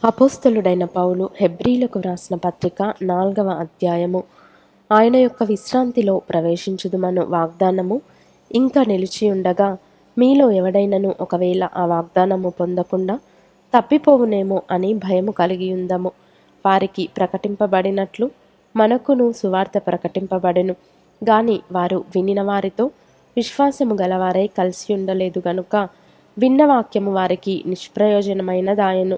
అపోస్తలుడైన పౌలు హెబ్రీలకు వ్రాసిన పత్రిక 4వ అధ్యాయము. ఆయన యొక్క విశ్రాంతిలో ప్రవేశించుదుమను వాగ్దానము ఇంకా నిలిచి ఉండగా, మీలో ఎవడైనను ఒకవేళ ఆ వాగ్దానము పొందకుండా తప్పిపోవునేమో అని భయము కలిగి ఉందము. వారికి ప్రకటింపబడినట్లు మనకును సువార్త ప్రకటింపబడెను. గాని వారు వినిన వారితో విశ్వాసము గలవారై కలిసి ఉండలేదు గనుక విన్న వాక్యము వారికి నిష్ప్రయోజనమైనదాయెను.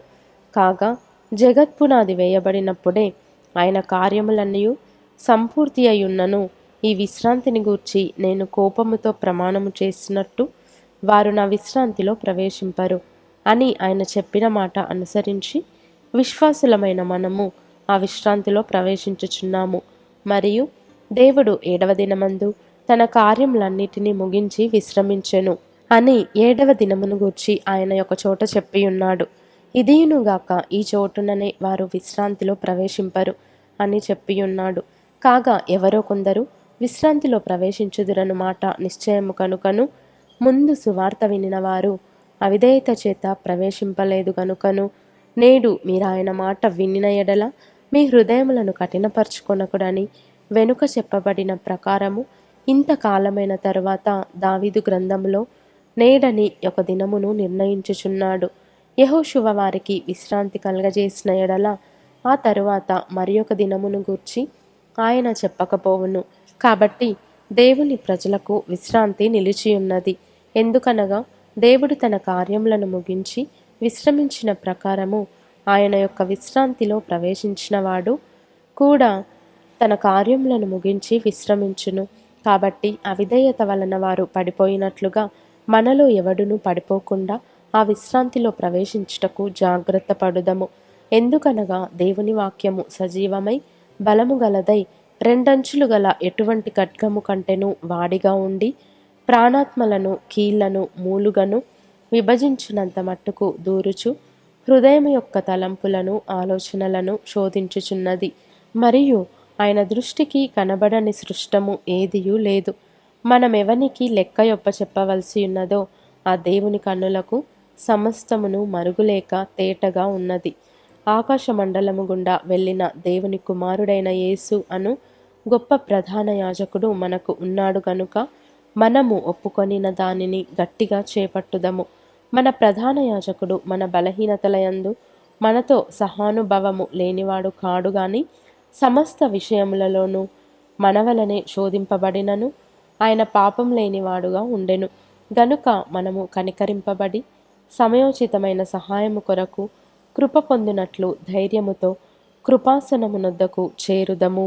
కాగా జగత్పునాది వేయబడినప్పుడే ఆయన కార్యములన్నీ సంపూర్తి అయ్యున్నను. ఈ విశ్రాంతిని గూర్చి నేను కోపముతో ప్రమాణము చేసినట్టు వారు నా విశ్రాంతిలో ప్రవేశింపరు అని ఆయన చెప్పిన మాట అనుసరించి విశ్వాసులమైన మనము ఆ విశ్రాంతిలో ప్రవేశించుచున్నాము. మరియు దేవుడు 7వ దినమందు తన కార్యములన్నిటినీ ముగించి విశ్రమించెను అని 7వ దినమును గూర్చి ఆయన ఒక చోట చెప్పియున్నాడు. ఇదియునుగాక ఈ చోటుననే వారు విశ్రాంతిలో ప్రవేశింపరు అని చెప్పియున్నాడు. కాగా ఎవరో కొందరు విశ్రాంతిలో ప్రవేశించుదురను మాట నిశ్చయము కనుకను ముందు సువార్త వినిన వారు అవిధేయత చేత ప్రవేశింపలేదు గనుకను నేడు మీరాయన మాట వినిన ఎడల మీ హృదయములను కఠినపరచుకొనకుడని వెనుక చెప్పబడిన ప్రకారము ఇంతకాలమైన తరువాత దావీదు గ్రంథములో నేడని ఒక దినమును నిర్ణయించుచున్నాడు. యెహోషువ వారికి విశ్రాంతి కలగజేసిన ఎడల ఆ తరువాత మరి ఒక దినమును గూర్చి ఆయన చెప్పకపోవును. కాబట్టి దేవుని ప్రజలకు విశ్రాంతి నిలిచియున్నది. ఎందుకనగా దేవుడు తన కార్యములను ముగించి విశ్రమించిన ప్రకారము ఆయన యొక్క విశ్రాంతిలో ప్రవేశించిన వాడు కూడా తన కార్యములను ముగించి విశ్రమించును. కాబట్టి అవిధేయత వలన వారు పడిపోయినట్లుగా మనలో ఎవడును పడిపోకుండా ఆ విశ్రాంతిలో ప్రవేశించుటకు జాగ్రత్త పడుదము. ఎందుకనగా దేవుని వాక్యము సజీవమై బలము గలదై రెండంచులు గల ఎటువంటి ఖడ్గము కంటెను వాడిగా ఉండి ప్రాణాత్మలను కీళ్లను మూలుగను విభజించునంత మట్టుకు దూరుచు హృదయం యొక్క తలంపులను ఆలోచనలను శోధించుచున్నది. మరియు ఆయన దృష్టికి కనబడని సృష్టము ఏదియూ లేదు. మనమెవనికి లెక్క చెప్పవలసి ఉన్నదో ఆ దేవుని కన్నులకు సమస్తమును మరుగులేక తేటగా ఉన్నది. ఆకాశ మండలము గుండా వెళ్ళిన దేవుని కుమారుడైన యేసు అను గొప్ప ప్రధాన యాజకుడు మనకు ఉన్నాడు గనుక మనము ఒప్పుకొనిన దానిని గట్టిగా చేపట్టుదము. మన ప్రధాన యాజకుడు మన బలహీనతలయందు మనతో సహానుభవము లేనివాడు కాడు గాని సమస్త విషయములలోనూ మన వలనే శోధింపబడినను ఆయన పాపం లేనివాడుగా ఉండెను. గనుక మనము కనికరింపబడి సమయోచితమైన సహాయము కొరకు కృప పొందినట్లు ధైర్యముతో కృపాసనమునొద్దకు చేరుదము.